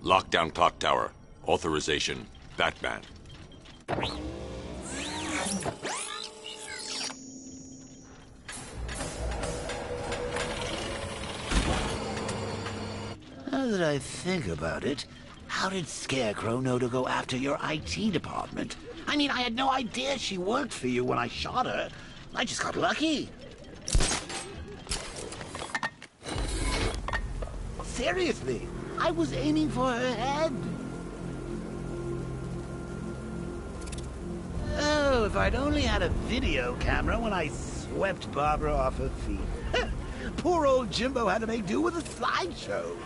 Lockdown clock tower. Authorization. Batman. Now that I think about it, how did Scarecrow know to go after your IT department? I mean, I had no idea she worked for you when I shot her. I just got lucky. Seriously, I was aiming for her head. Oh, if I'd only had a video camera when I swept Barbara off her feet. Poor old Jimbo had to make do with a slideshow.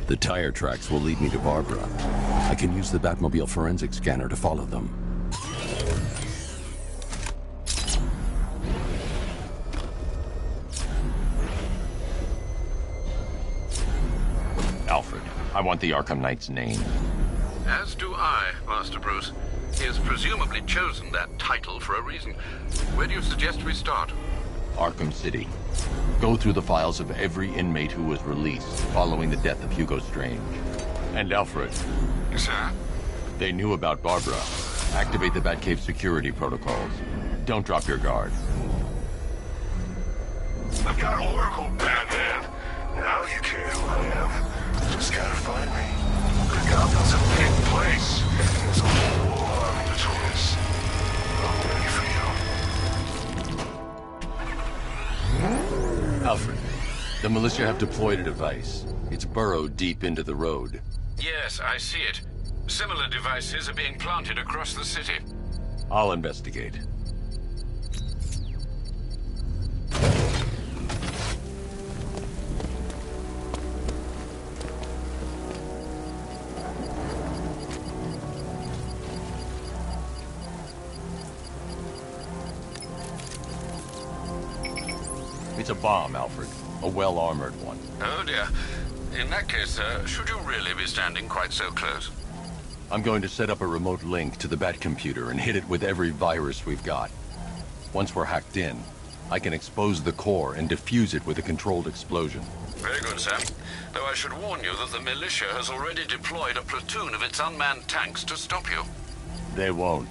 The tire tracks will lead me to Barbara. I can use the Batmobile forensic scanner to follow them. Alfred, I want the Arkham Knight's name. As do I, Master Bruce. He has presumably chosen that title for a reason. Where do you suggest we start? Arkham City. Go through the files of every inmate who was released following the death of Hugo Strange. And Alfred. Sir? They knew about Barbara. Activate the Batcave security protocols. Don't drop your guard. I've got Oracle, Batman. Now you care who I am. Just gotta find me. Gotham's a big place. There's a whole army between us. I'm ready for you. Alfred, the militia have deployed a device. It's burrowed deep into the road. Yes, I see it. Similar devices are being planted across the city. I'll investigate. It's a bomb, Alfred. A well-armored one. Oh dear. In that case, should you really be standing quite so close? I'm going to set up a remote link to the Bat computer and hit it with every virus we've got. Once we're hacked in, I can expose the core and defuse it with a controlled explosion. Very good, sir. Though I should warn you that the militia has already deployed a platoon of its unmanned tanks to stop you. They won't.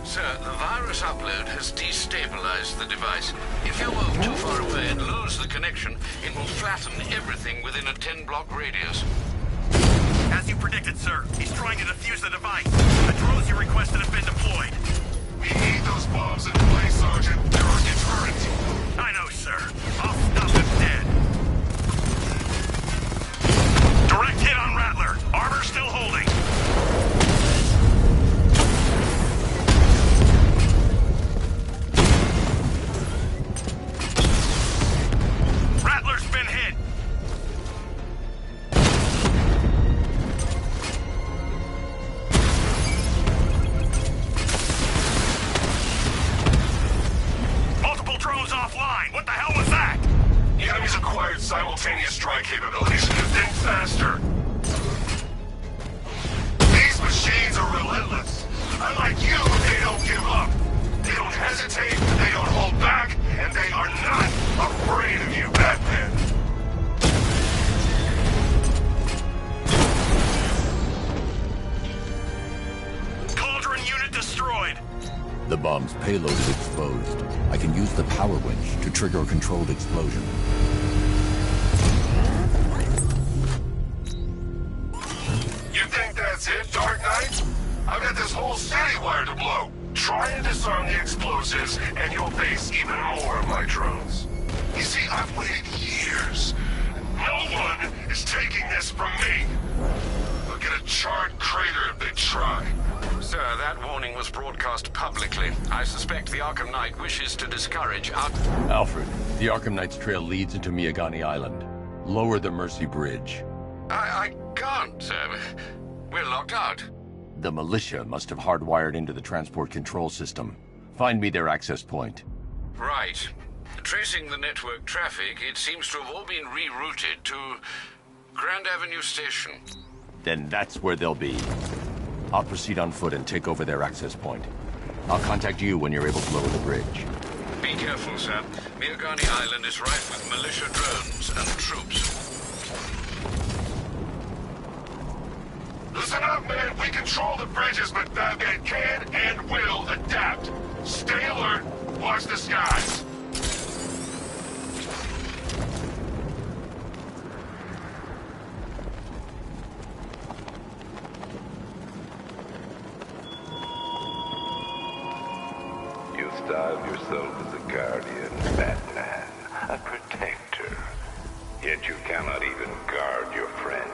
Sir, the virus upload has destabilized the device. If you move too far away and lose the connection, it will flatten everything within a 10-block radius. As you predicted, sir, he's trying to defuse the device. The drones you requested have been deployed. We need those bombs in place, Sergeant. They're our deterrent. I know, sir. I'll stop him dead. Direct hit on Rattler. Armor still holding. Rattler's been hit. Multiple drones offline. What the hell was that? The enemy's acquired simultaneous strike capabilities. Think faster. These machines are relentless. Unlike you, they don't give up. They don't hesitate, they don't hold back, and they are not afraid of you, Batman. Cauldron unit destroyed. The bomb's payload is exposed. I can use the power winch to trigger a controlled explosion. You think that's it, Dark Knight? I've got this whole city wired to blow. Try and disarm the explosives, and you'll face even more of my drones. You see, I've waited years. No one is taking this from me. They'll get a charred crater if they try. Sir, that warning was broadcast publicly. I suspect the Arkham Knight wishes to discourage our... Alfred, the Arkham Knight's trail leads into Miagani Island. Lower the Mercy Bridge. I can't, sir. We're locked out. The militia must have hardwired into the transport control system. Find me their access point. Right. Tracing the network traffic, it seems to have all been rerouted to Grand Avenue Station. Then that's where they'll be. I'll proceed on foot and take over their access point. I'll contact you when you're able to lower the bridge. Be careful, sir. Miagani Island is rife with militia drones and troops. Listen up, man. We control the bridges, but Batman can and will adapt. Stay alert. Watch the skies. You style yourself as a guardian, Batman, a protector. Yet you cannot even guard your friends.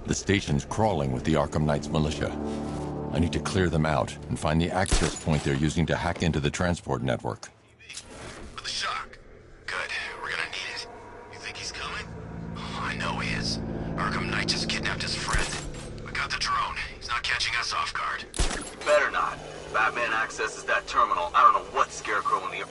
The station's crawling with the Arkham Knight's militia. I need to clear them out and find the access point they're using to hack into the transport network. With the shock. Good. We're gonna need it. You think he's coming? Oh, I know he is. Arkham Knight just kidnapped his friend. We got the drone. He's not catching us off guard. Better not. Batman accesses that terminal. I don't know what Scarecrow in the...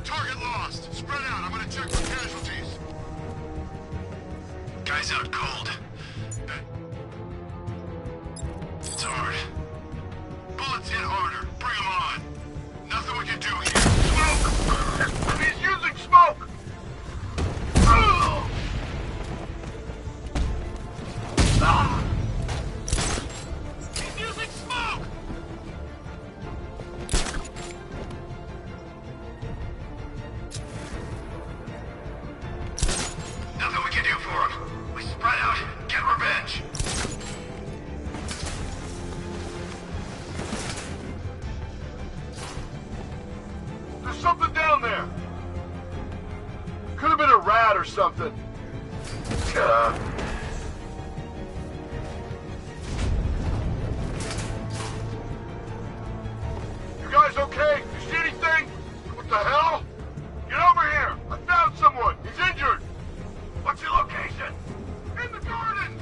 Target lost. Spread out. I'm gonna check for casualties. Guy's out cold. It's hard. Bullets hit harder. Bring them on. Nothing we can do here. Smoke! He's using smoke! He's using smoke! Nothing we can do for him. We spread out, get revenge. There's something down there. Could have been a rat or something. You guys okay? You see anything? What the hell? Get over here! I found someone! He's injured! What's your location? In the garden!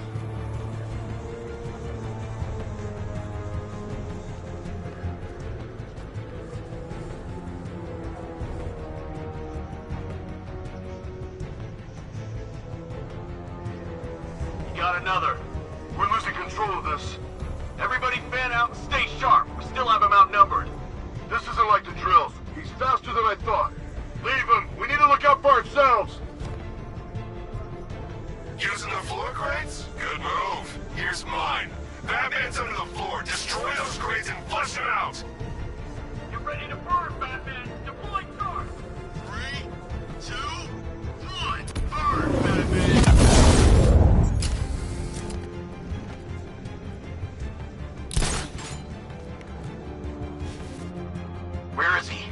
You got another. We're losing control of this. Everybody fan out and stay sharp. We still have him outnumbered. This isn't like the drills. He's faster than I thought. Leave him. We need to look out for ourselves. Using the floor crates? Good move. Here's mine. Batman's under the floor. Destroy those crates and flush him out. You're ready to burn, Batman. Deploy charge. 3, 2, 1. Burn, Batman. Where is he?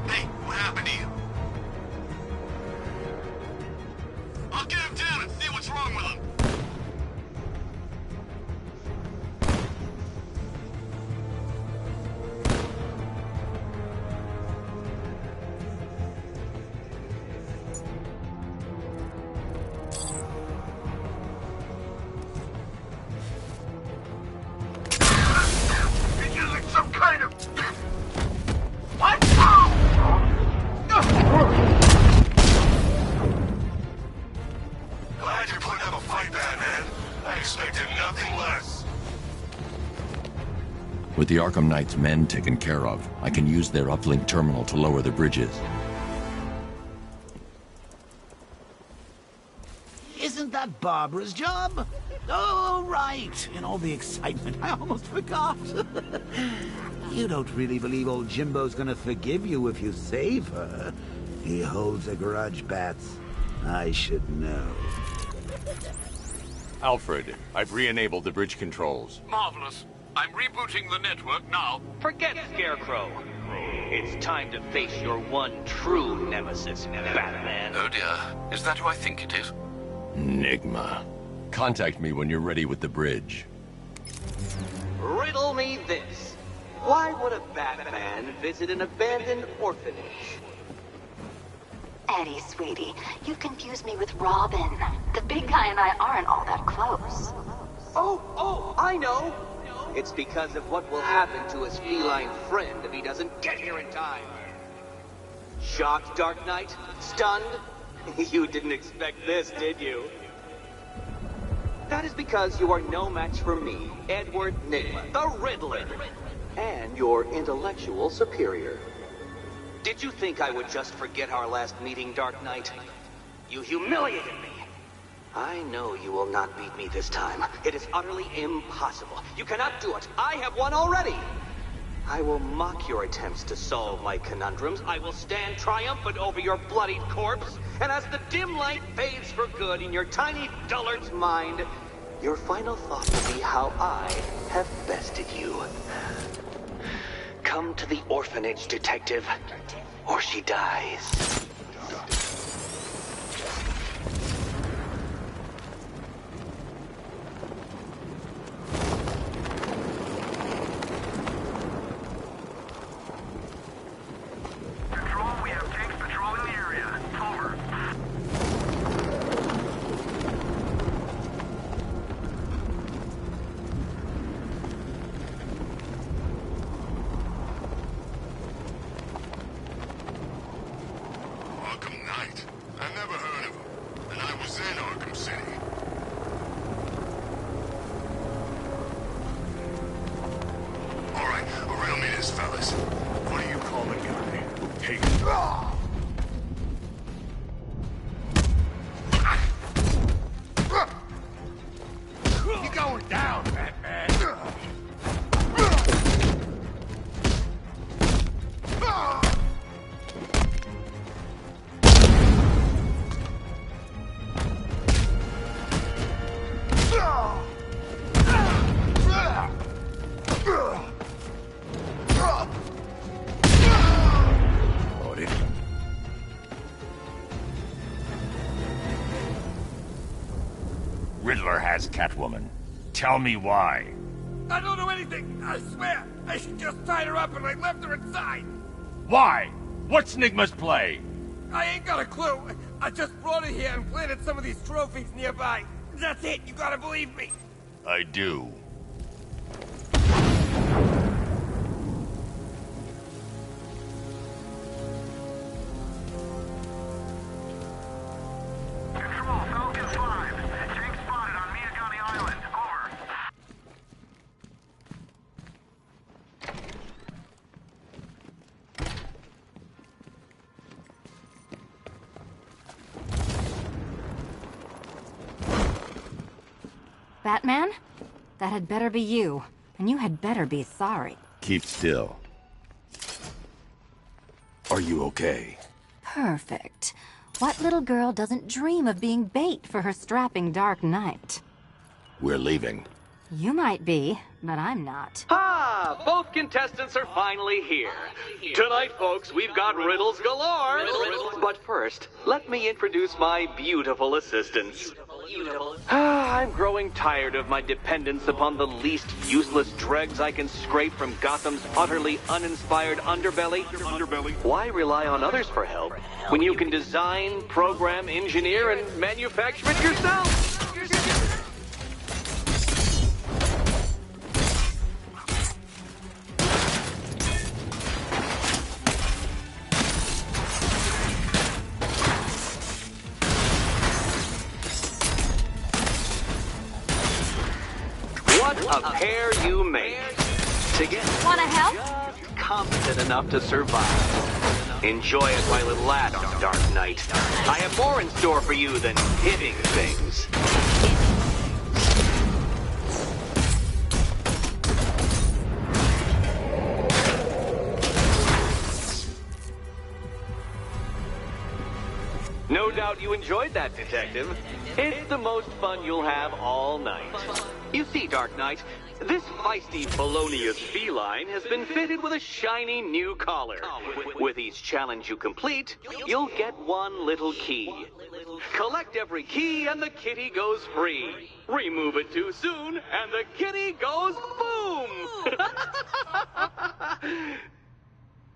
Hey, what happened to you? I'll get him down and see what's wrong with him. He's using some kind of... What? Glad you're putting up a fight, Batman. I expected nothing less. With the Arkham Knight's men taken care of, I can use their uplink terminal to lower the bridges. Isn't that Barbara's job? Oh, right. In all the excitement, I almost forgot. You don't really believe old Jimbo's gonna forgive you if you save her. He holds a grudge, Bats. I should know. Alfred, I've re-enabled the bridge controls. Marvelous. I'm rebooting the network now. Forget Scarecrow. It's time to face your one true nemesis, Batman. Oh dear. Is that who I think it is? Enigma. Contact me when you're ready with the bridge. Riddle me this. Why would a Batman visit an abandoned orphanage? Eddie, sweetie, you confused me with Robin. The big guy and I aren't all that close. Oh, I know. It's because of what will happen to his feline friend if he doesn't get here in time. Shocked, Dark Knight? Stunned? You didn't expect this, did you? That is because you are no match for me, Edward Nygma, the Riddler, and your intellectual superior. Did you think I would just forget our last meeting, Dark Knight? You humiliated me. I know you will not beat me this time. It is utterly impossible. You cannot do it. I have won already. I will mock your attempts to solve my conundrums. I will stand triumphant over your bloodied corpse. And as the dim light fades for good in your tiny dullard's mind, your final thought will be how I have bested you. Come to the orphanage, detective, or she dies. Control, we have tanks patrolling the area. Over. Arkham Knight. I never heard of him. And I was in Arkham City. All right, riddle me this, fellas. What do you call the guy who takes... You're going down, Batman. Riddler has Catwoman. Tell me why. I don't know anything, I swear. I just tied her up and I left her inside. Why? What's Nygma's play? I ain't got a clue. I just brought her here and planted some of these trophies nearby. That's it, you gotta believe me. I do. Control, Falcon 5. Tank spotted on Miagani Island. Over. Batman? That had better be you. And you had better be sorry. Keep still. Are you okay? Perfect. What little girl doesn't dream of being bait for her strapping Dark Knight? We're leaving. You might be, but I'm not. Ah, both contestants are finally here. Tonight, folks, we've got riddles galore. But first, let me introduce my beautiful assistants. I'm growing tired of my dependence upon the least useless dregs I can scrape from Gotham's utterly uninspired underbelly. Why rely on others for help when you can design, program, engineer, and manufacture it yourself? What a pair you make. Together, Wanna help? just competent enough to survive. Enjoy it while it lasts, Dark Knight. I have more in store for you than hitting things. No doubt you enjoyed that, Detective. It's the most fun you'll have all night. You see, Dark Knight, this feisty felonious feline has been fitted with a shiny new collar. With each challenge you complete, you'll get one little key. Collect every key and the kitty goes free. Remove it too soon and the kitty goes boom!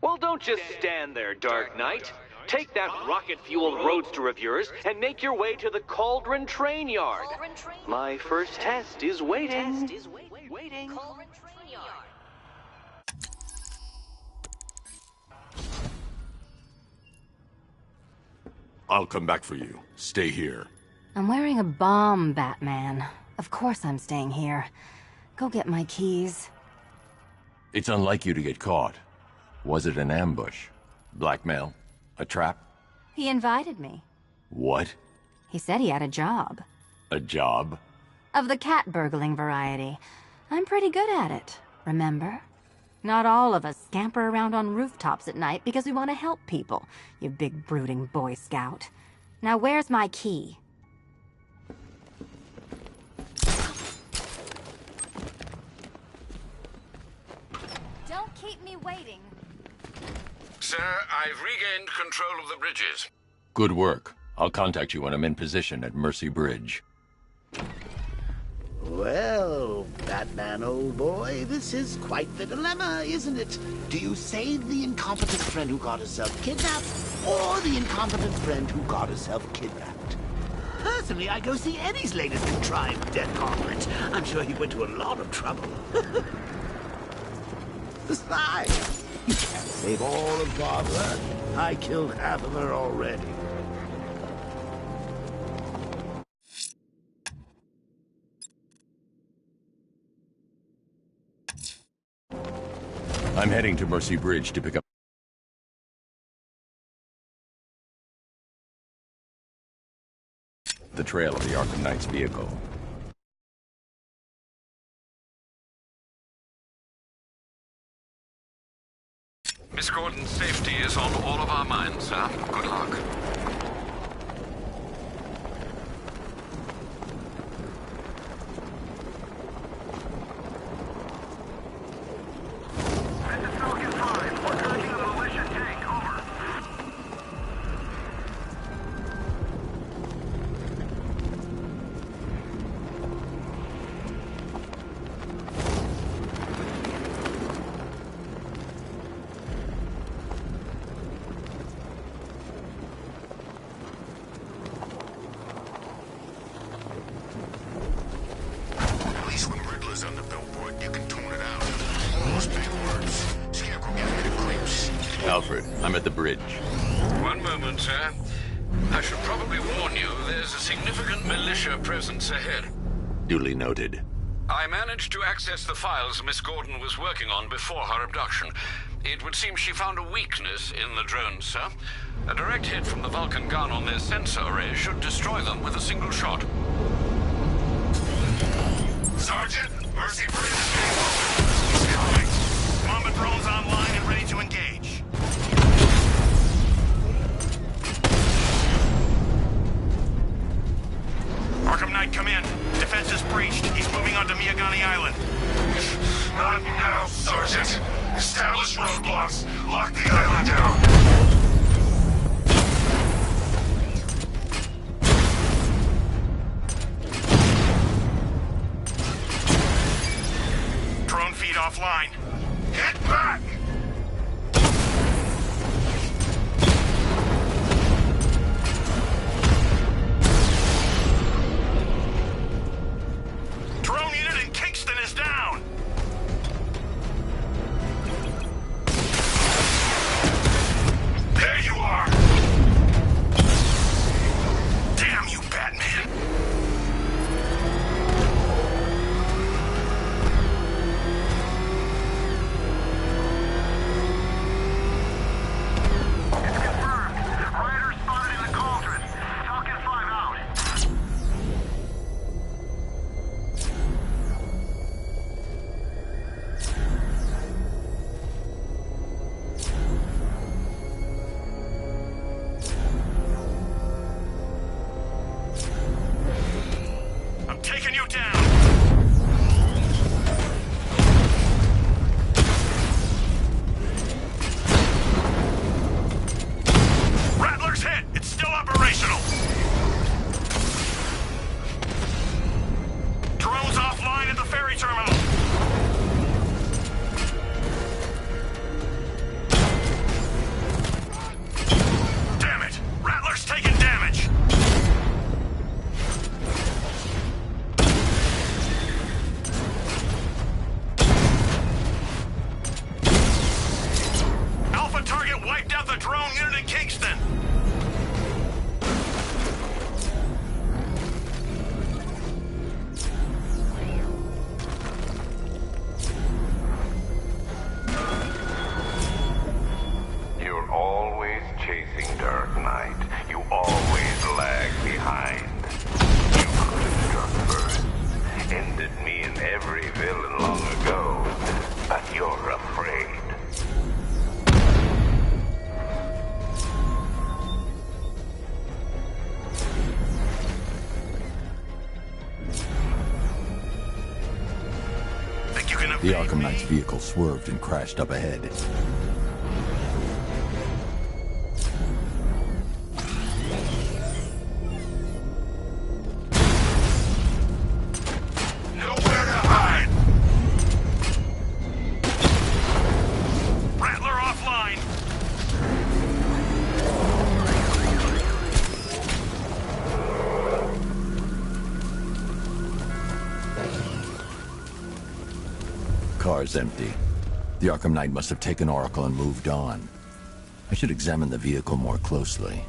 Well, don't just stand there, Dark Knight. Take that rocket-fueled roadster of yours and make your way to the Cauldron Train Yard. My first test is waiting. I'll come back for you. Stay here. I'm wearing a bomb, Batman. Of course I'm staying here. Go get my keys. It's unlike you to get caught. Was it an ambush? Blackmail? A trap? He invited me. What? He said he had a job. A job? Of the cat burgling variety. I'm pretty good at it, remember? Not all of us scamper around on rooftops at night because we want to help people, you big brooding Boy Scout. Now where's my key? Don't keep me waiting. Sir, I've regained control of the bridges. Good work. I'll contact you when I'm in position at Mercy Bridge. Well, Batman, old boy, this is quite the dilemma, isn't it? Do you save the incompetent friend who got herself kidnapped, or the incompetent friend who got herself kidnapped? Personally, I go see Eddie's latest contrived death conference. I'm sure he went to a lot of trouble. Besides, you can't save all of Barbara. I killed half of her already. I'm heading to Mercy Bridge to pick up the trail of the Arkham Knight's vehicle. Miss Gordon's safety is on all of our minds, sir. Good luck. On the billboard, you can tune it out. Those big words. Scarecrow gave me the creeps. Alfred, I'm at the bridge. One moment, sir. I should probably warn you, there's a significant militia presence ahead. Duly noted. I managed to access the files Miss Gordon was working on before her abduction. It would seem she found a weakness in the drones, sir. A direct hit from the Vulcan gun on their sensor array should destroy them with a single shot. Sergeant, Mercy Bridge is being opened. He's coming. Mamba drones online and ready to engage. Arkham Knight, come in. Defense is breached. He's moving onto Miyagani Island. Not now, Sergeant. Establish roadblocks. Lock the island down. Drone feed offline. Get back! Drone unit in Kingston is down. There you are! Damn you, Batman. villain long ago, but you're afraid. Think you can The evade Arkham me? Knight's vehicle swerved and crashed up ahead. Nowhere to hide! Rattler offline! Car's empty. The Arkham Knight must have taken Oracle and moved on. I should examine the vehicle more closely.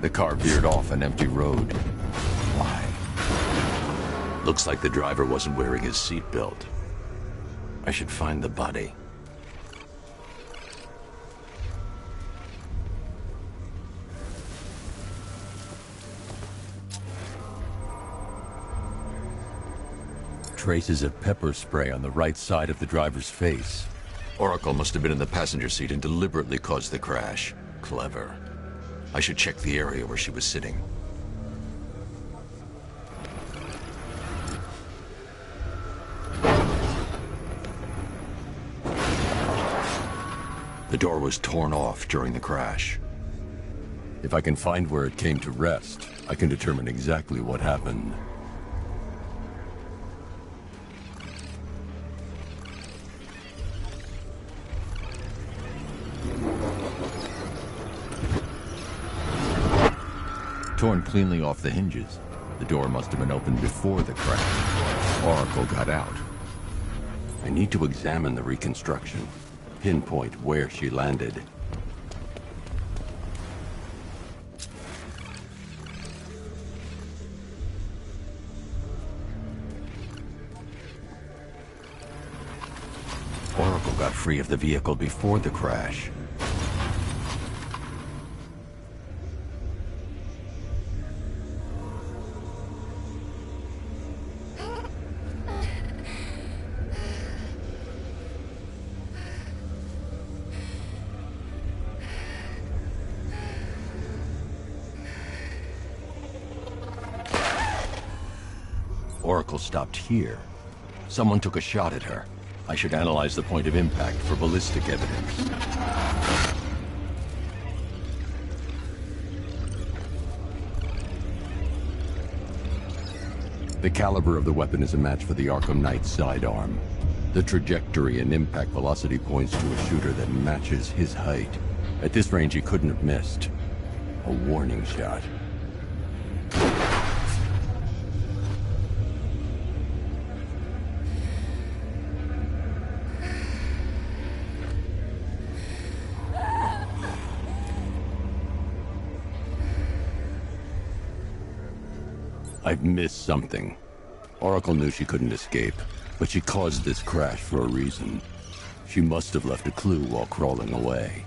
The car veered off an empty road. Why? Looks like the driver wasn't wearing his seatbelt. I should find the body. Traces of pepper spray on the right side of the driver's face. Oracle must have been in the passenger seat and deliberately caused the crash. Clever. I should check the area where she was sitting. The door was torn off during the crash. If I can find where it came to rest, I can determine exactly what happened. Torn cleanly off the hinges. The door must have been opened before the crash. Oracle got out. I need to examine the reconstruction, pinpoint where she landed. Oracle got free of the vehicle before the crash. Oracle stopped here. Someone took a shot at her. I should analyze the point of impact for ballistic evidence. The caliber of the weapon is a match for the Arkham Knight's sidearm. The trajectory and impact velocity points to a shooter that matches his height. At this range, he couldn't have missed. A warning shot. I've missed something. Oracle knew she couldn't escape, but she caused this crash for a reason. She must have left a clue while crawling away.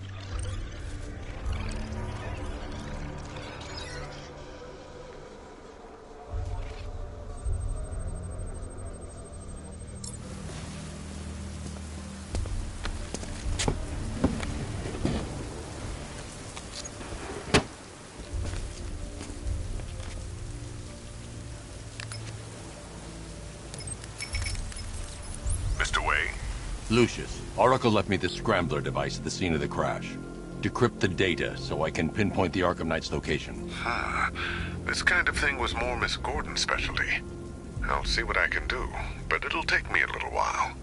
Lucius, Oracle left me the scrambler device at the scene of the crash. Decrypt the data so I can pinpoint the Arkham Knight's location. This kind of thing was more Miss Gordon's specialty. I'll see what I can do, but it'll take me a little while.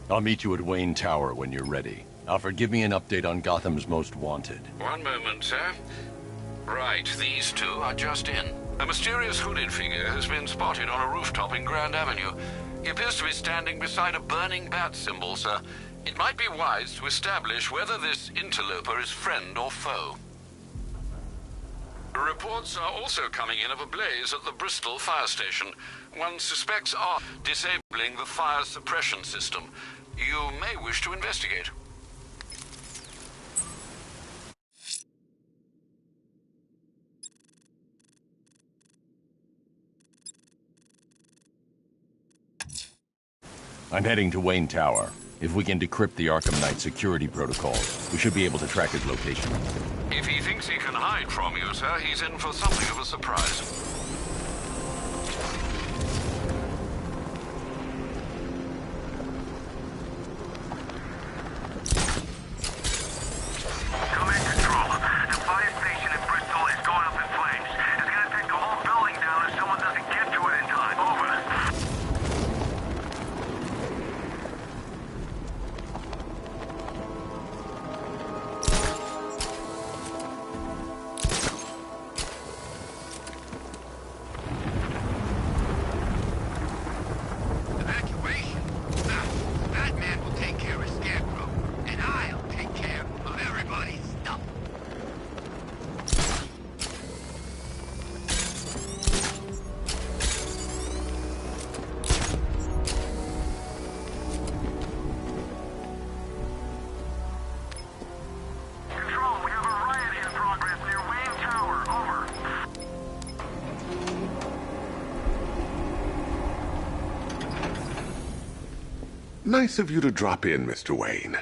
I'll meet you at Wayne Tower when you're ready. Alfred, give me an update on Gotham's Most Wanted. One moment, sir. Right, these two are just in. A mysterious hooded figure has been spotted on a rooftop in Grand Avenue. He appears to be standing beside a burning bat symbol, sir. It might be wise to establish whether this interloper is friend or foe. Reports are also coming in of a blaze at the Bristol fire station. One suspects are disabling the fire suppression system. You may wish to investigate. I'm heading to Wayne Tower. If we can decrypt the Arkham Knight security protocol, we should be able to track his location. If he thinks he can hide from you, sir, he's in for something of a surprise. Command Control. The fire station in Bristol is going up in flames. It's gonna take the whole building down if someone doesn't get to it in time. Over. Evacuation? Batman will take care of Scarecrow, and I'll take care of everybody's stuff. Control, we have a riot in progress near Wayne Tower. Over. Nice of you to drop in, Mr. Wayne.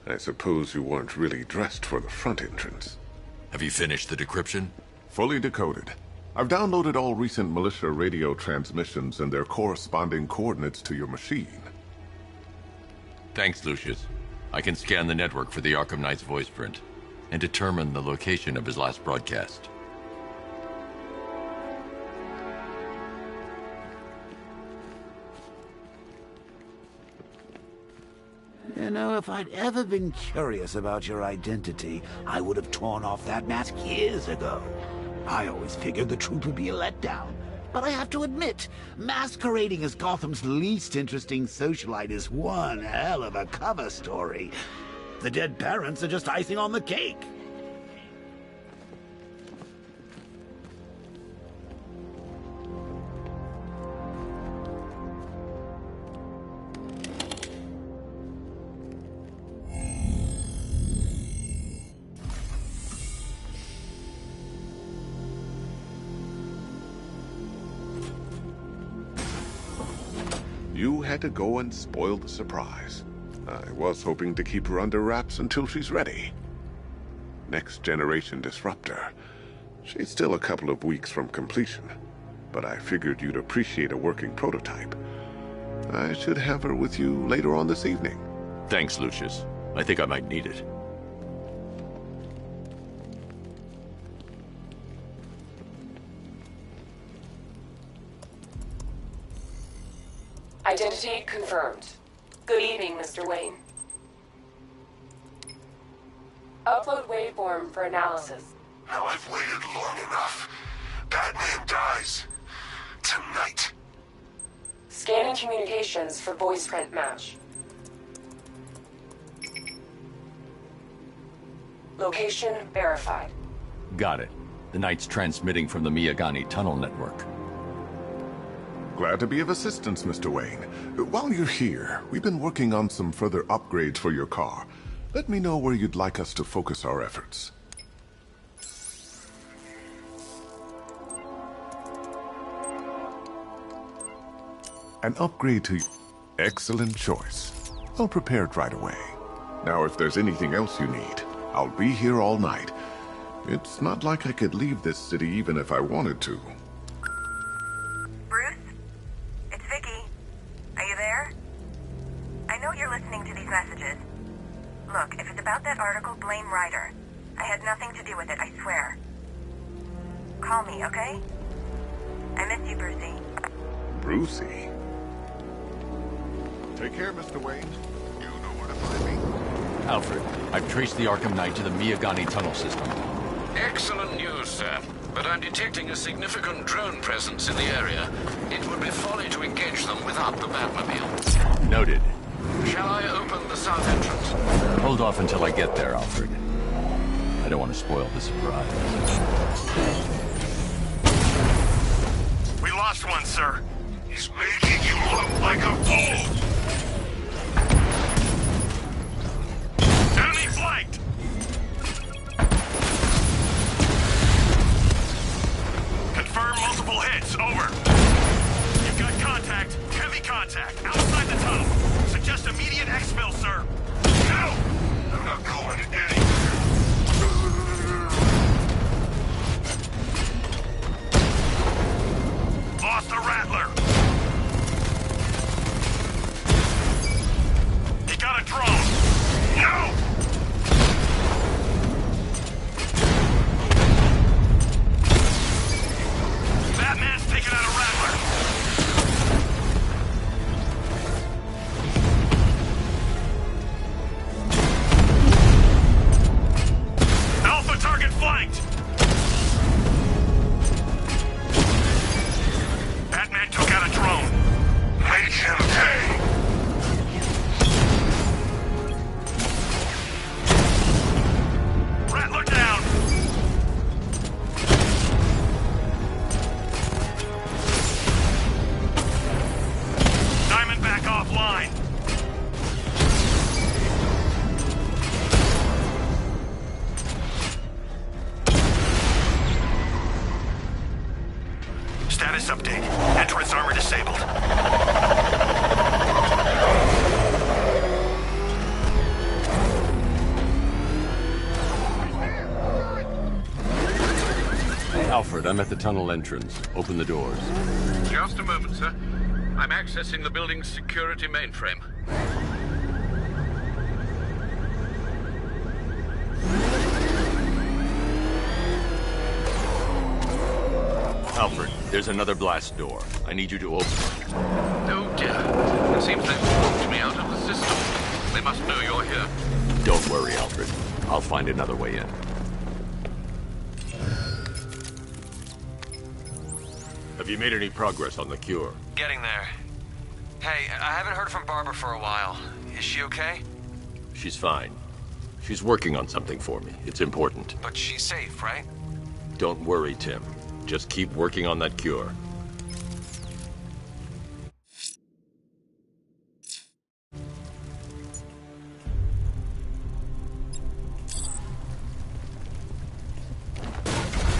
I suppose you weren't really dressed for the front entrance. Have you finished the decryption? Fully decoded. I've downloaded all recent militia radio transmissions and their corresponding coordinates to your machine. Thanks, Lucius. I can scan the network for the Arkham Knight's voice print and determine the location of his last broadcast. You know, if I'd ever been curious about your identity, I would have torn off that mask years ago. I always figured the truth would be a letdown. But I have to admit, masquerading as Gotham's least interesting socialite is one hell of a cover story. The dead parents are just icing on the cake. You had to go and spoil the surprise. I was hoping to keep her under wraps until she's ready. Next generation disruptor. She's still a couple of weeks from completion, but I figured you'd appreciate a working prototype. I should have her with you later on this evening. Thanks, Lucius. I think I might need it. Identity confirmed. Good evening, Mr. Wayne. Upload waveform for analysis. Now I've waited long enough. Batman dies. Tonight. Scanning communications for voice print match. Location verified. Got it. The Knight's transmitting from the Miyagani tunnel network. Glad to be of assistance, Mr. Wayne. While you're here, we've been working on some further upgrades for your car. Let me know where you'd like us to focus our efforts. An upgrade to... Excellent choice. I'll prepare it right away. Now, if there's anything else you need, I'll be here all night. It's not like I could leave this city even if I wanted to. Bruce? It's Vicky. Are you there? I know you're listening to these messages. Look, if it's about that article, blame Ryder. I had nothing to do with it, I swear. Call me, okay? I miss you, Brucey. Brucey? Take care, Mr. Wayne. You know where to find me. Alfred, I've traced the Arkham Knight to the Miyagani tunnel system. Excellent news, sir. But I'm detecting a significant drone presence in the area. It would be folly to engage them without the Batmobile. Noted. Shall I open the south entrance? Hold off until I get there, Alfred. I don't want to spoil the surprise. We lost one, sir. He's making you look like a fool! Enemy flanked! Confirm multiple hits, over. You've got contact, heavy contact, outside the tunnel. Alfred, I'm at the tunnel entrance. Open the doors. Just a moment, sir. I'm accessing the building's security mainframe. Alfred, there's another blast door. I need you to open it. Oh dear. It seems they've locked me out of the system. They must know you're here. Don't worry, Alfred. I'll find another way in. Have you made any progress on the cure? Getting there. Hey, I haven't heard from Barbara for a while. Is she okay? She's fine. She's working on something for me. It's important. But she's safe, right? Don't worry, Tim. Just keep working on that cure.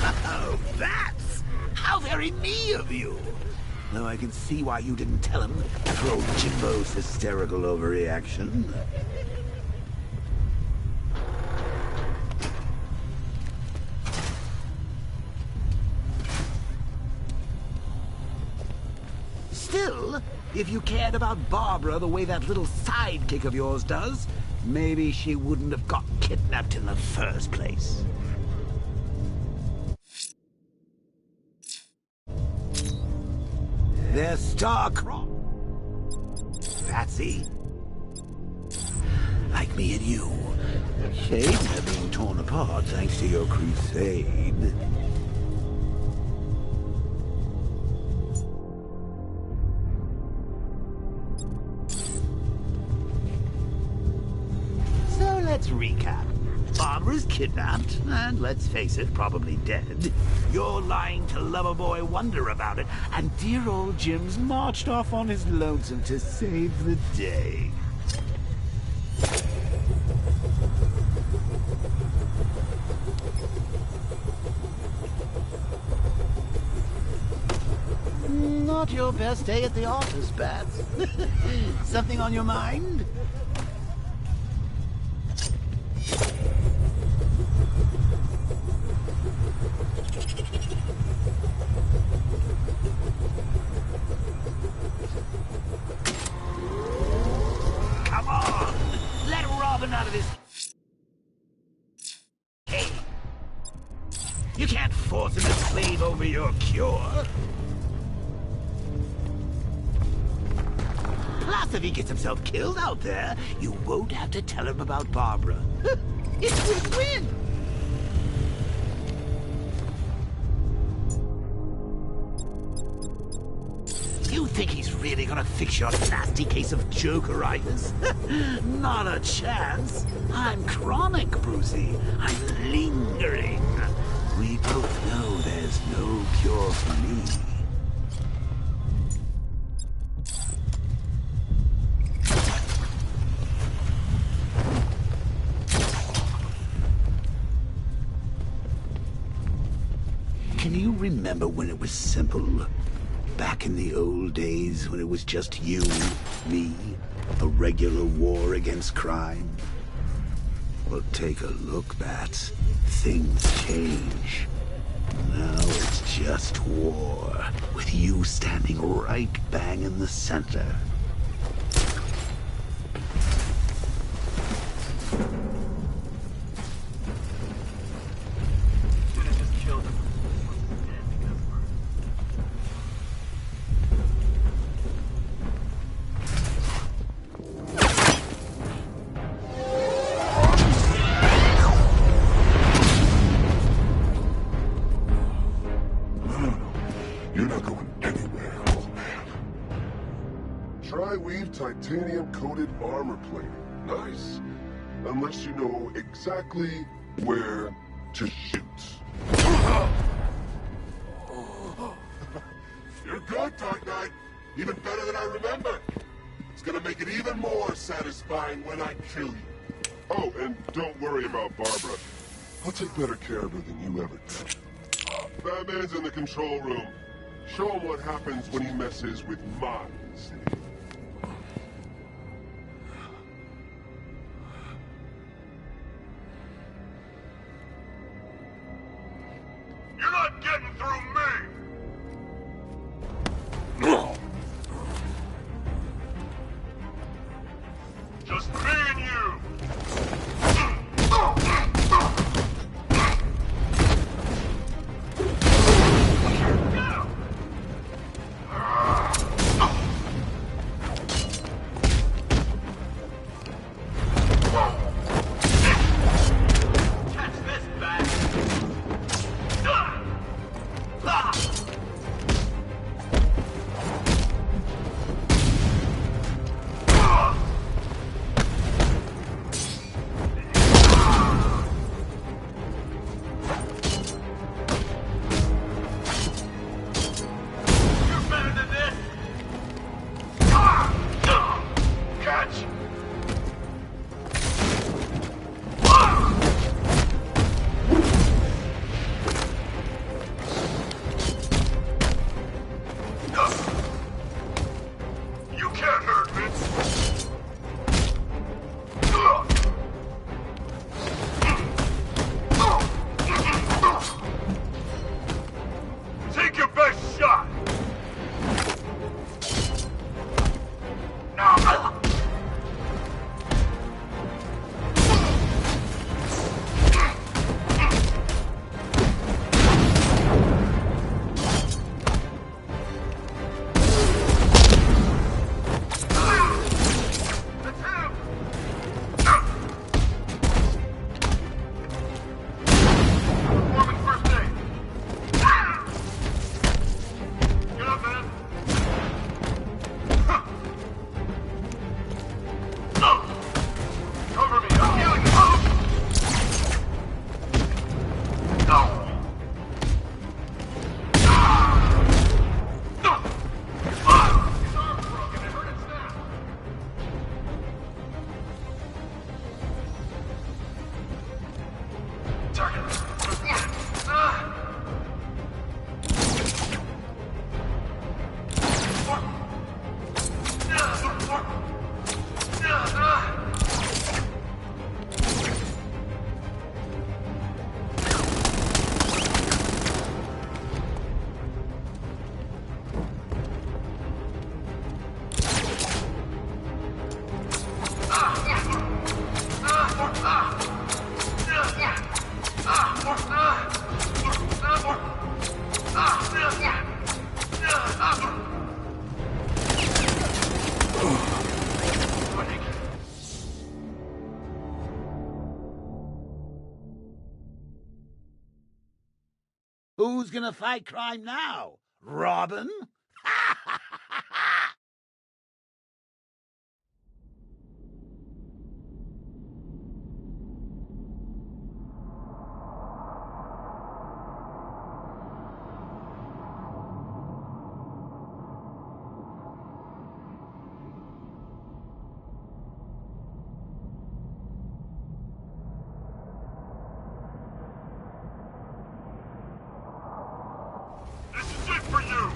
Oh, that's how very me of you. Though I can see why you didn't tell him after old Jimbo's hysterical overreaction. Still, if you cared about Barbara the way that little sidekick of yours does, maybe she wouldn't have got kidnapped in the first place. They're star-crossed. Patsy. Like me and you. Shame they're being torn apart thanks to your crusade. So let's recap. Barbara's kidnapped, and let's face it, probably dead. You're lying to Loverboy Wonder about it, and dear old Jim's marched off on his lonesome to save the day. Not your best day at the office, Bats. Something on your mind? Come on! Let Robin out of his cage. You can't force him to slave over your cure. Plus, if he gets himself killed out there, you won't have to tell him about Barbara. It's win-win! You think he's really gonna fix your nasty case of Jokeritis? Not a chance. I'm chronic, Brucey. I'm lingering. We both know there's no cure for me. Can you remember when it was simple? Back in the old days when it was just you, me, a regular war against crime? Well, take a look, Bats. Things change. Now it's just war, with you standing right bang in the center. Titanium-coated armor plating. Nice. Unless you know exactly where to shoot. You're good, Dark Knight. Even better than I remember. It's gonna make it even more satisfying when I kill you. Oh, and don't worry about Barbara. I'll take better care of her than you ever did. Batman's in the control room. Show him what happens when he messes with my city. You're not getting through me! Just me and you! Who's gonna fight crime now? Robin? This is it for you!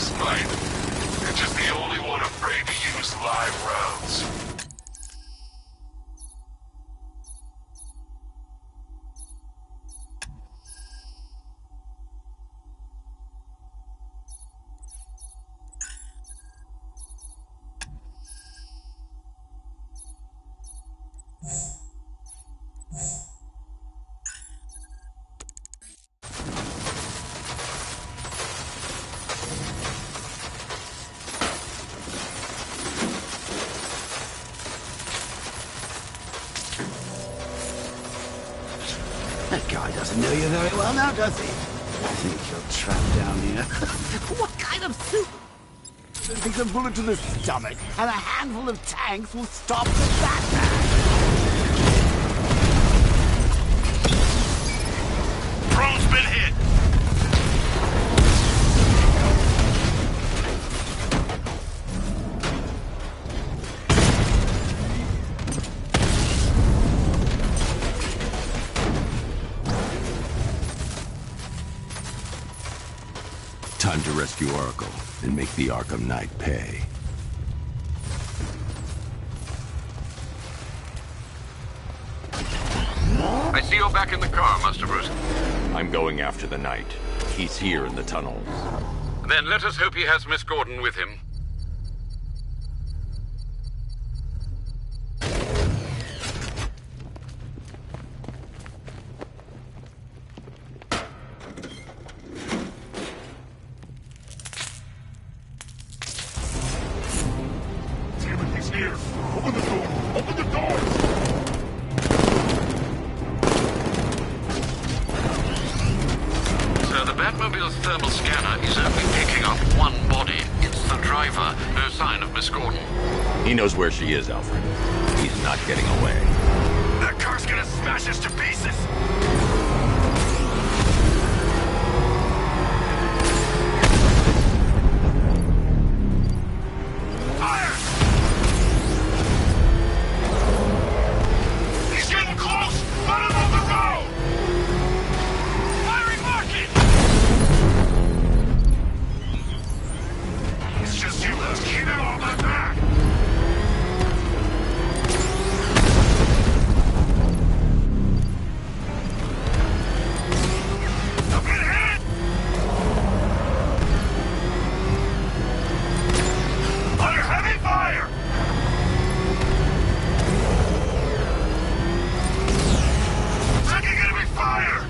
this night. You're just the only one afraid to use live rounds. That guy doesn't know you very well now, does he? I think you're trapped down here. What kind of soup? I think a bullet to the stomach and a handful of tanks will stop the Batman. Drone's been hit. Time to rescue Oracle and make the Arkham Knight pay. I see you're back in the car, Master Bruce. I'm going after the Knight. He's here in the tunnels. Then let us hope he has Miss Gordon with him. Timothy's here! Open the door! Open the door! So the Batmobile's thermal scanner is only picking up one body. It's the driver. No sign of Miss Gordon. He knows where she is, Alfred. He's not getting away. That car's gonna smash us to pieces. Fire! He's getting close! Let him on the road! Firing rocket! It's just you left. Keep him on my back! I'm getting hit! Under heavy fire! Taking enemy fire!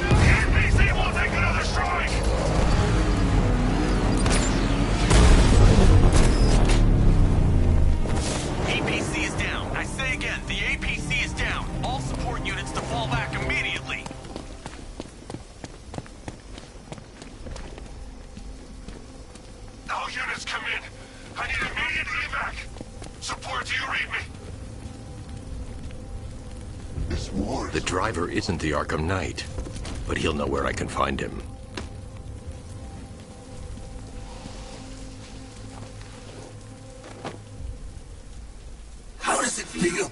The NPC will take another strike! APC is down. I say again, the APC is down. All support units to fall back immediately. All units come in. I need immediate evac. Support, do you read me? This war The driver isn't the Arkham Knight, but he'll know where I can find him. How does it feel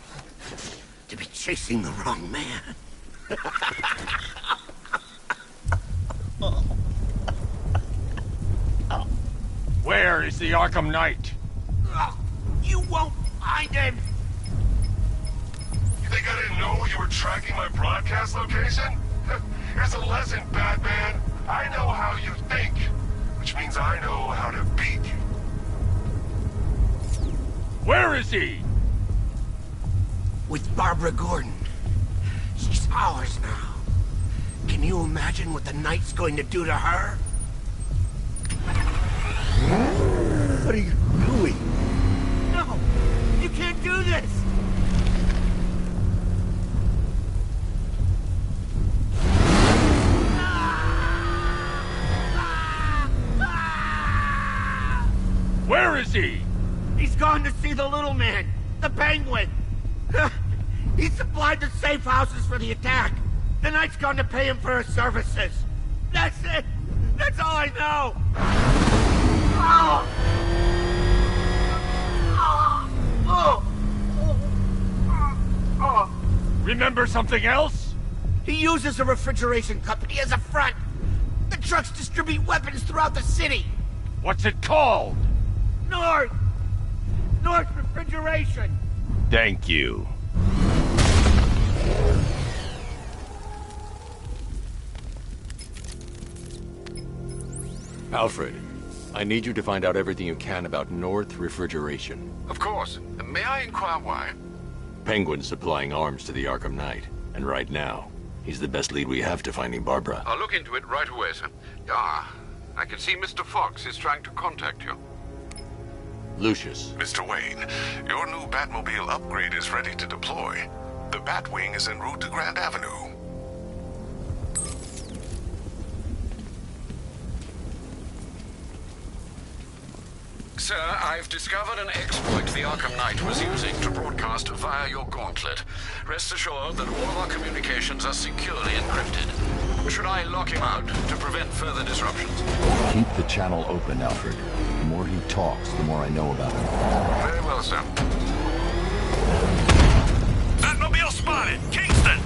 to be chasing the wrong man? Where is the Arkham Knight? You won't find him! You think I didn't know you were tracking my broadcast location? Here's a lesson, Batman. I know how you think, which means I know how to beat you. Where is he? With Barbara Gordon. She's ours now. Can you imagine what the Knight's going to do to her? What are you doing? No! You can't do this! Where is he? He's gone to see the little man, the Penguin. He supplied the safe houses for the attack. The Knight's gone to pay him for his services. That's it. That's all I know. Oh. Oh. Oh. Remember something else? He uses a refrigeration company as a front. The trucks distribute weapons throughout the city. What's it called? North Refrigeration. Thank you. Alfred, I need you to find out everything you can about North Refrigeration. Of course. May I inquire why? Penguin's supplying arms to the Arkham Knight, and right now, he's the best lead we have to finding Barbara. I'll look into it right away, sir. Ah, I can see Mr. Fox is trying to contact you. Lucius. Mr. Wayne, your new Batmobile upgrade is ready to deploy. The Batwing is en route to Grand Avenue. Sir, I've discovered an exploit the Arkham Knight was using to broadcast via your gauntlet. Rest assured that all of our communications are securely encrypted. Should I lock him out to prevent further disruptions? Keep the channel open, Alfred. The more he talks, the more I know about him. Very well, sir. Batmobile spotted! Kingston!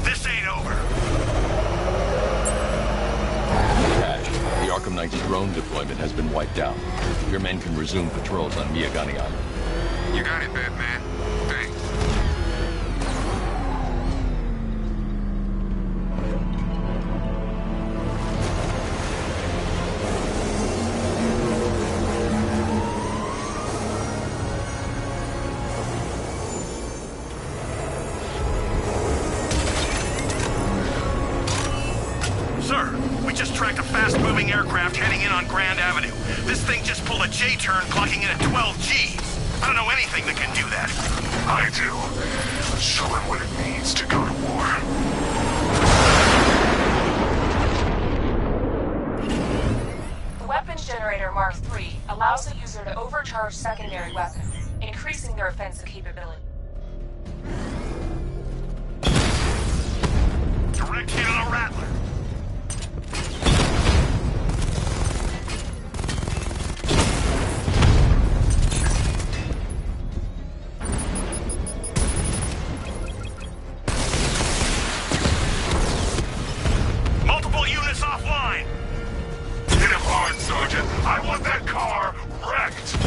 This ain't over. Patch, the Arkham Knight's drone deployment has been wiped out. Your men can resume patrols on Miyagani Island. You got it, Batman. Thanks. Sir, we just tracked a fast-moving aircraft heading in on Grand Avenue. This thing just pulled a J-turn, clocking in at 12 Gs. I don't know anything that can do that. I do. Show him what it means to go to war. The weapons generator Mark III allows the user to overcharge secondary weapons, increasing their offensive capability. Direct hit on a Rattler. Multiple units offline. Hit him hard, Sergeant. I want that car wrecked.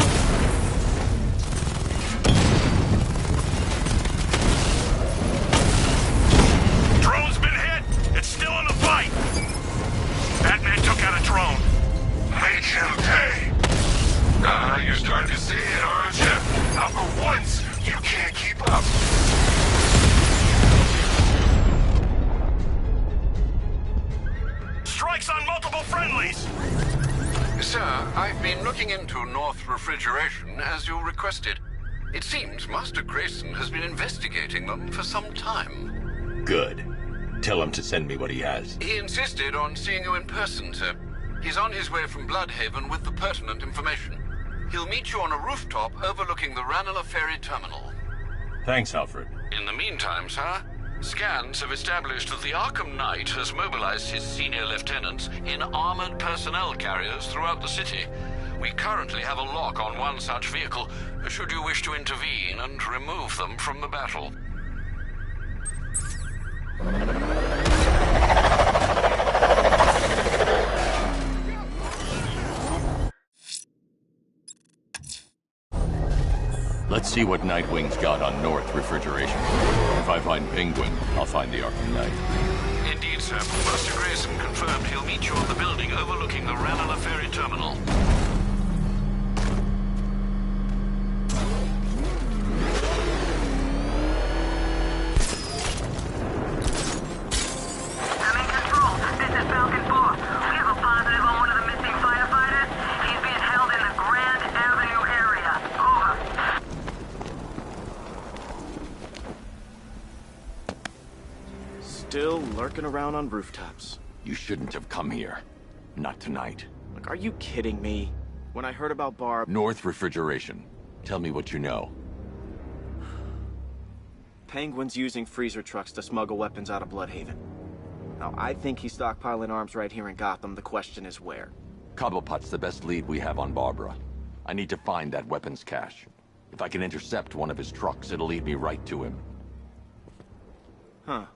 Drone's been hit. It's still in the fight. Batman took out a drone. Make him pay. You're starting to see it, aren't you? Now for once, you can't keep up. Strikes on multiple friendlies. Sir, I've been looking into North Refrigeration as you requested. It seems Master Grayson has been investigating them for some time. Good. Tell him to send me what he has. He insisted on seeing you in person, sir. He's on his way from Bloodhaven with the pertinent information. He'll meet you on a rooftop overlooking the Ranelagh Ferry Terminal. Thanks, Alfred. In the meantime, sir, scans have established that the Arkham Knight has mobilized his senior lieutenants in armored personnel carriers throughout the city. We currently have a lock on one such vehicle, should you wish to intervene and remove them from the battle. Let's see what Nightwing's got on North Refrigeration. If I find Penguin, I'll find the Arkham Knight. Indeed, sir. Master Grayson confirmed he'll meet you on the building overlooking the Ranelagh Ferry Terminal. I'm in control. This is Falcon 4. We have a positive on one of the missing firefighters. He's being held in the Grand Avenue area. Over. Still lurking around on rooftops. You shouldn't have come here. Not tonight. Like, are you kidding me? When I heard about Barb... North Refrigeration. Tell me what you know. Penguin's using freezer trucks to smuggle weapons out of Bloodhaven. Now, I think he's stockpiling arms right here in Gotham. The question is where. Cobblepot's the best lead we have on Barbara. I need to find that weapons cache. If I can intercept one of his trucks, it'll lead me right to him. Huh.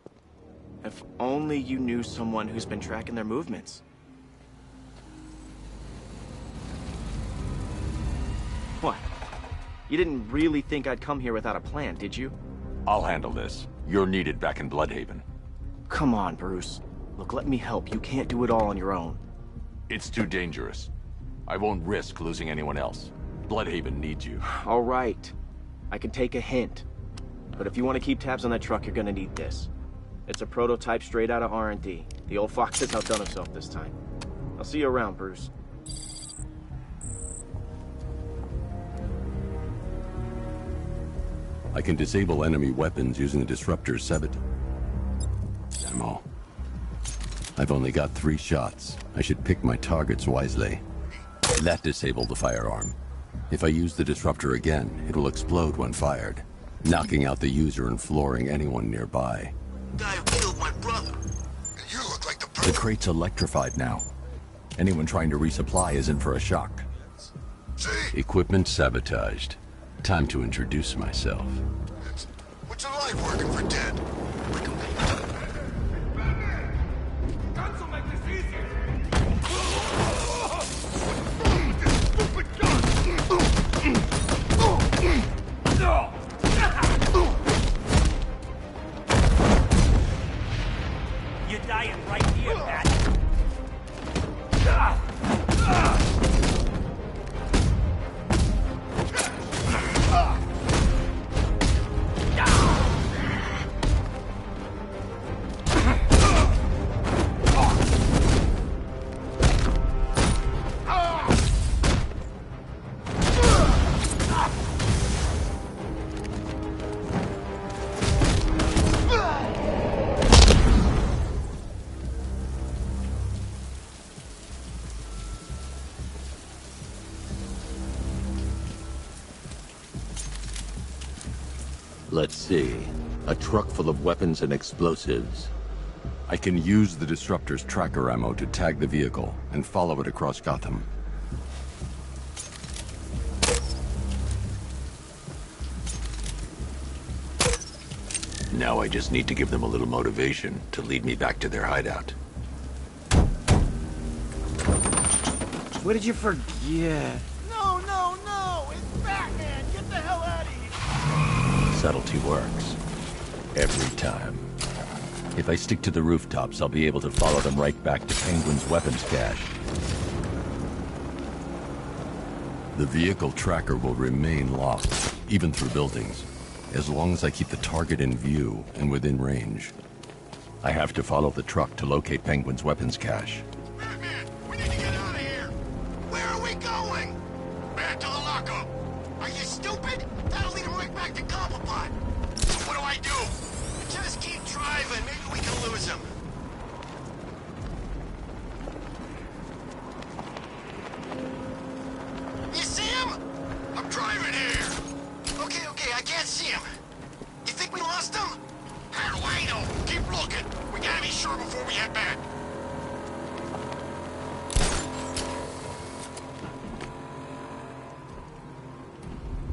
If only you knew someone who's been tracking their movements. What? You didn't really think I'd come here without a plan, did you? I'll handle this. You're needed back in Bloodhaven. Come on, Bruce. Look, let me help. You can't do it all on your own. It's too dangerous. I won't risk losing anyone else. Bloodhaven needs you. All right. I can take a hint. But if you want to keep tabs on that truck, you're gonna need this. It's a prototype straight out of R&D. The old fox has outdone himself this time. I'll see you around, Bruce. I can disable enemy weapons using the disruptor's sabotage. Ammo. I've only got 3 shots. I should pick my targets wisely. That disabled the firearm. If I use the disruptor again, it will explode when fired, knocking out the user and flooring anyone nearby. Guy who killed my brother. You look like The crate's electrified now. Anyone trying to resupply is in for a shock. Equipment sabotaged. Time to introduce myself. What's it like working for Dead? Guns will make this easier. You're dying right here, Pat. Let's see. A truck full of weapons and explosives. I can use the disruptor's tracker ammo to tag the vehicle and follow it across Gotham. Now I just need to give them a little motivation to lead me back to their hideout. What did you forget? No, no, no! It's Batman! Get the hell out of here! Subtlety works. Every time. If I stick to the rooftops, I'll be able to follow them right back to Penguin's weapons cache. The vehicle tracker will remain locked, even through buildings, as long as I keep the target in view and within range. I have to follow the truck to locate Penguin's weapons cache. Batman, we need to get out of here. Where are we going? Back to the lockup. Are you stupid? That'll lead him right back to Cobblepot. So what do I do? Just keep driving. Maybe we can lose him. You see him? I'm driving here. Okay, I can't see him. You think we lost him? How do I know? Keep looking. We gotta be sure before we head back.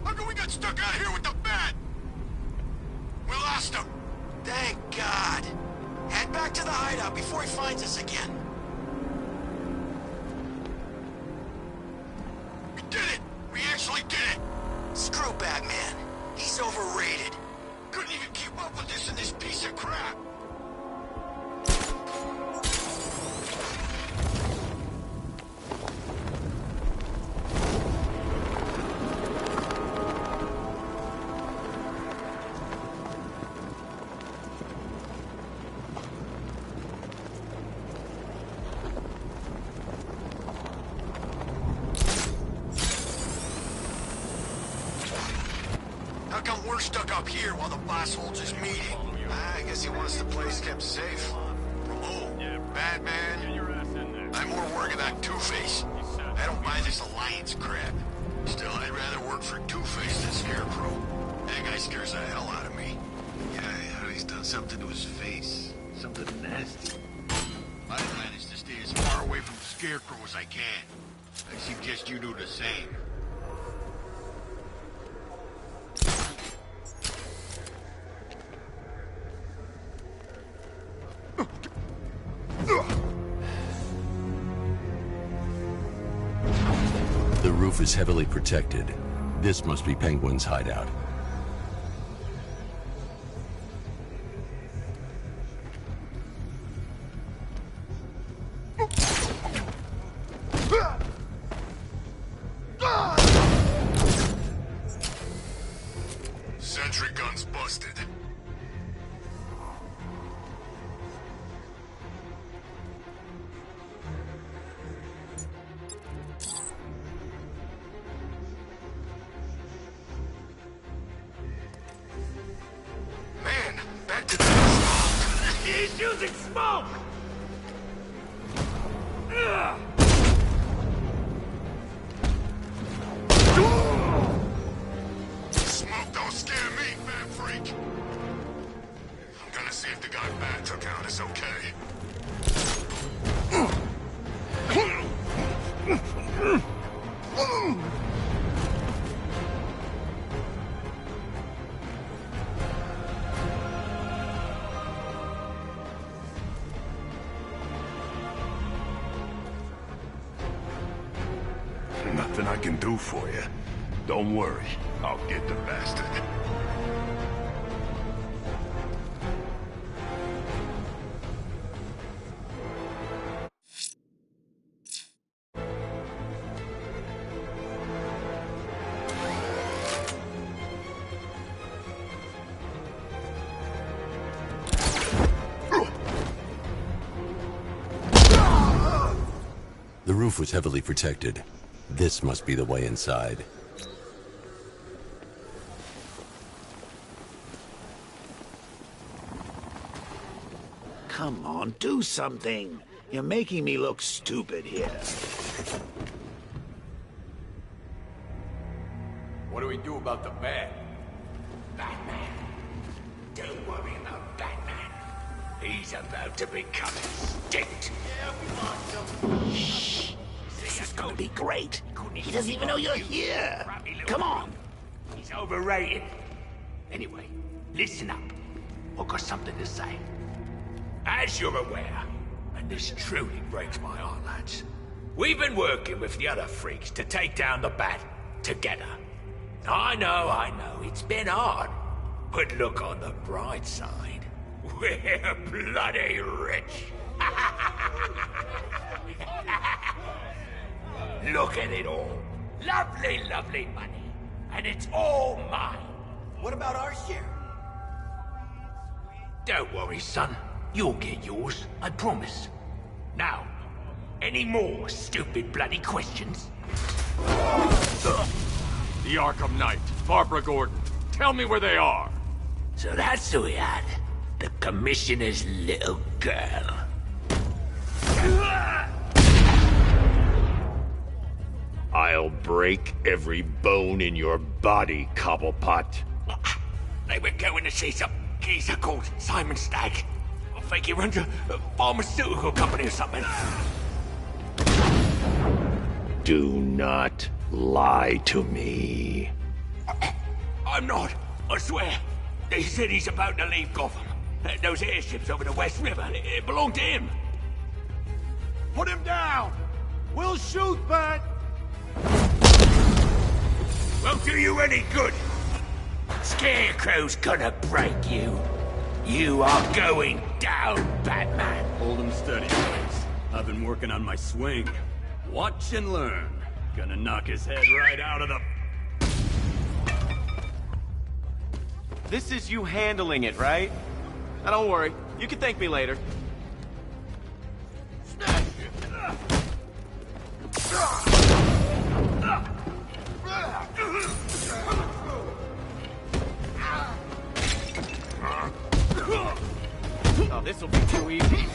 How come we got stuck out here with the bat? We lost him. Thank God. Head back to the hideout before he finds us again. We did it! We actually did it! Screw Batman. He's overrated. Couldn't even keep up with this in this piece of crap. How come we're stuck up here while the boss holds his meeting? I guess he wants the place kept safe. From who? Batman? I'm more worried about Two-Face. I don't buy this alliance crap. Still, I'd rather work for Two-Face than Scarecrow. That guy scares the hell out of me. Yeah, I heard he's done something to his face. Something nasty. My plan is to stay as far away from the Scarecrow as I can. I suggest you do the same. The roof is heavily protected. This must be Penguin's hideout. Sentry guns busted. Man, back to the... He's using smoke! Smoke don't scare me, fat freak. I'm gonna see if the guy Bat took out is okay. Nothing I can do for you. Don't worry, I'll get the bastard. The roof was heavily protected. This must be the way inside. Come on, do something. You're making me look stupid here. What do we do about the bat? Batman. Don't worry about Batman. He's about to become extinct. Yeah, we want him. Shh. This is gonna be great. He doesn't even know you're here. Come on. He's overrated. Anyway, listen up. I've got something to say. As you're aware, and this truly breaks my heart, lads, we've been working with the other freaks to take down the Bat together. I know, it's been hard. But look on the bright side. We're bloody rich. Look at it all. Lovely, lovely money. And it's all mine. What about our share? Don't worry, son. You'll get yours, I promise. Now, any more stupid bloody questions? The Arkham Knight, Barbara Gordon. Tell me where they are. So that's who we had. The Commissioner's little girl. I'll break every bone in your body, Cobblepot. They were going to see some geezer called Simon Stagg. I think he runs a pharmaceutical company or something. Do not lie to me. I'm not, I swear. They said he's about to leave Gotham. Those airships over the West River, it belonged to him. Put him down! We'll shoot, Bat! Won't do you any good. Scarecrow's gonna break you. You are going down, Batman. Hold him steady, boys. I've been working on my swing. Watch and learn. Gonna knock his head right out of the... This is you handling it, right? Now don't worry. You can thank me later. Oh, this'll be too easy.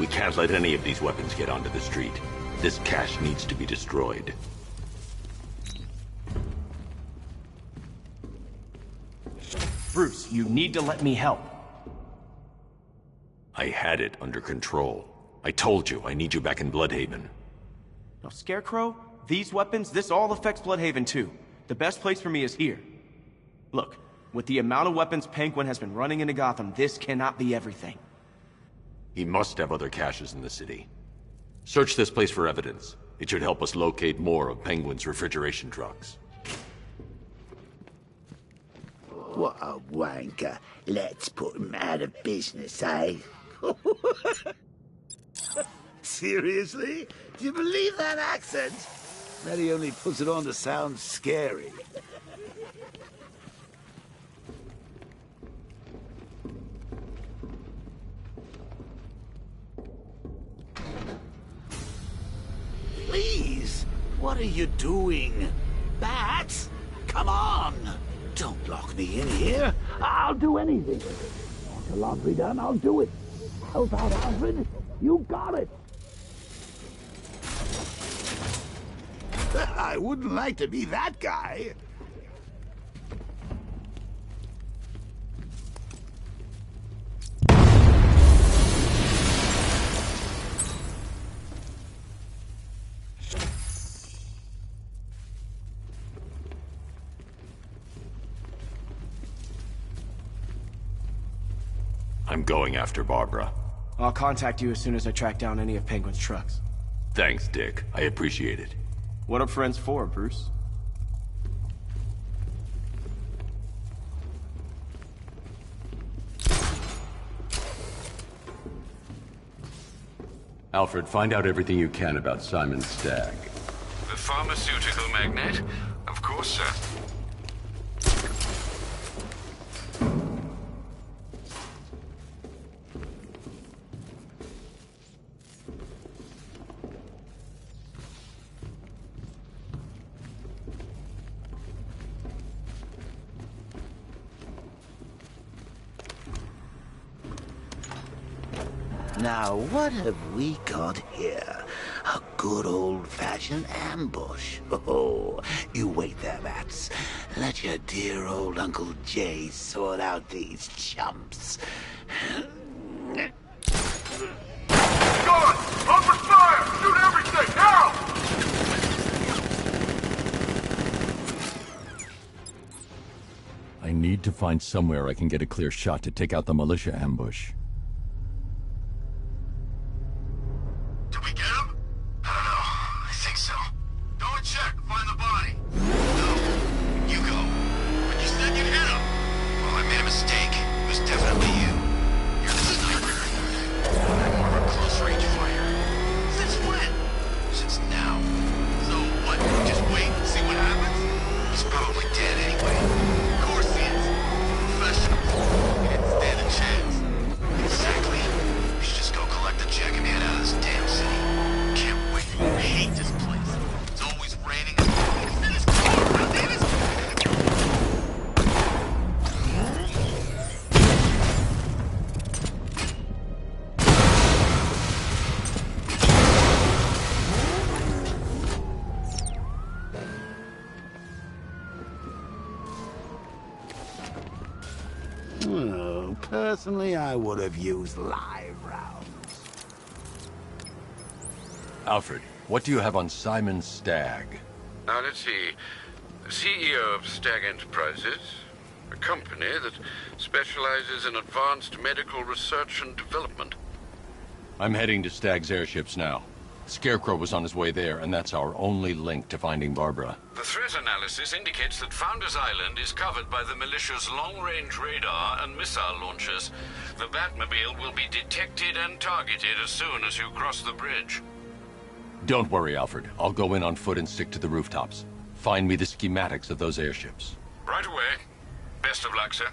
We can't let any of these weapons get onto the street. This cache needs to be destroyed. Bruce, you need to let me help. I had it under control. I told you, I need you back in Bloodhaven. Now, Scarecrow, these weapons, this all affects Bloodhaven too. The best place for me is here. Look, with the amount of weapons Penguin has been running into Gotham, this cannot be everything. He must have other caches in the city. Search this place for evidence. It should help us locate more of Penguin's refrigeration trucks. What a wanker. Let's put him out of business, eh? Seriously? Do you believe that accent? That he only puts it on to sound scary. Please, what are you doing? Bats? Come on! Don't lock me in here. I'll do anything. Want the laundry done? I'll do it. Help out, Alfred. You got it. I wouldn't like to be that guy. I'm going after Barbara. I'll contact you as soon as I track down any of Penguin's trucks. Thanks, Dick. I appreciate it. What are friends for, Bruce? Alfred, find out everything you can about Simon Stagg. The pharmaceutical magnate? Of course, sir. Now, what have we got here? A good old-fashioned ambush. Oh, you wait there, Bats. Let your dear old Uncle Jay sort out these chumps. Guard! Open fire! Shoot everything, now! I need to find somewhere I can get a clear shot to take out the militia ambush. Well, personally, I would have used live rounds. Alfred, what do you have on Simon Stagg? Now, let's see. CEO of Stagg Enterprises, a company that specializes in advanced medical research and development. I'm heading to Stagg's airships now. Scarecrow was on his way there, and that's our only link to finding Barbara. The threat analysis indicates that Founders Island is covered by the militia's long-range radar and missile launchers. The Batmobile will be detected and targeted as soon as you cross the bridge. Don't worry, Alfred. I'll go in on foot and stick to the rooftops. Find me the schematics of those airships. Right away. Best of luck, sir.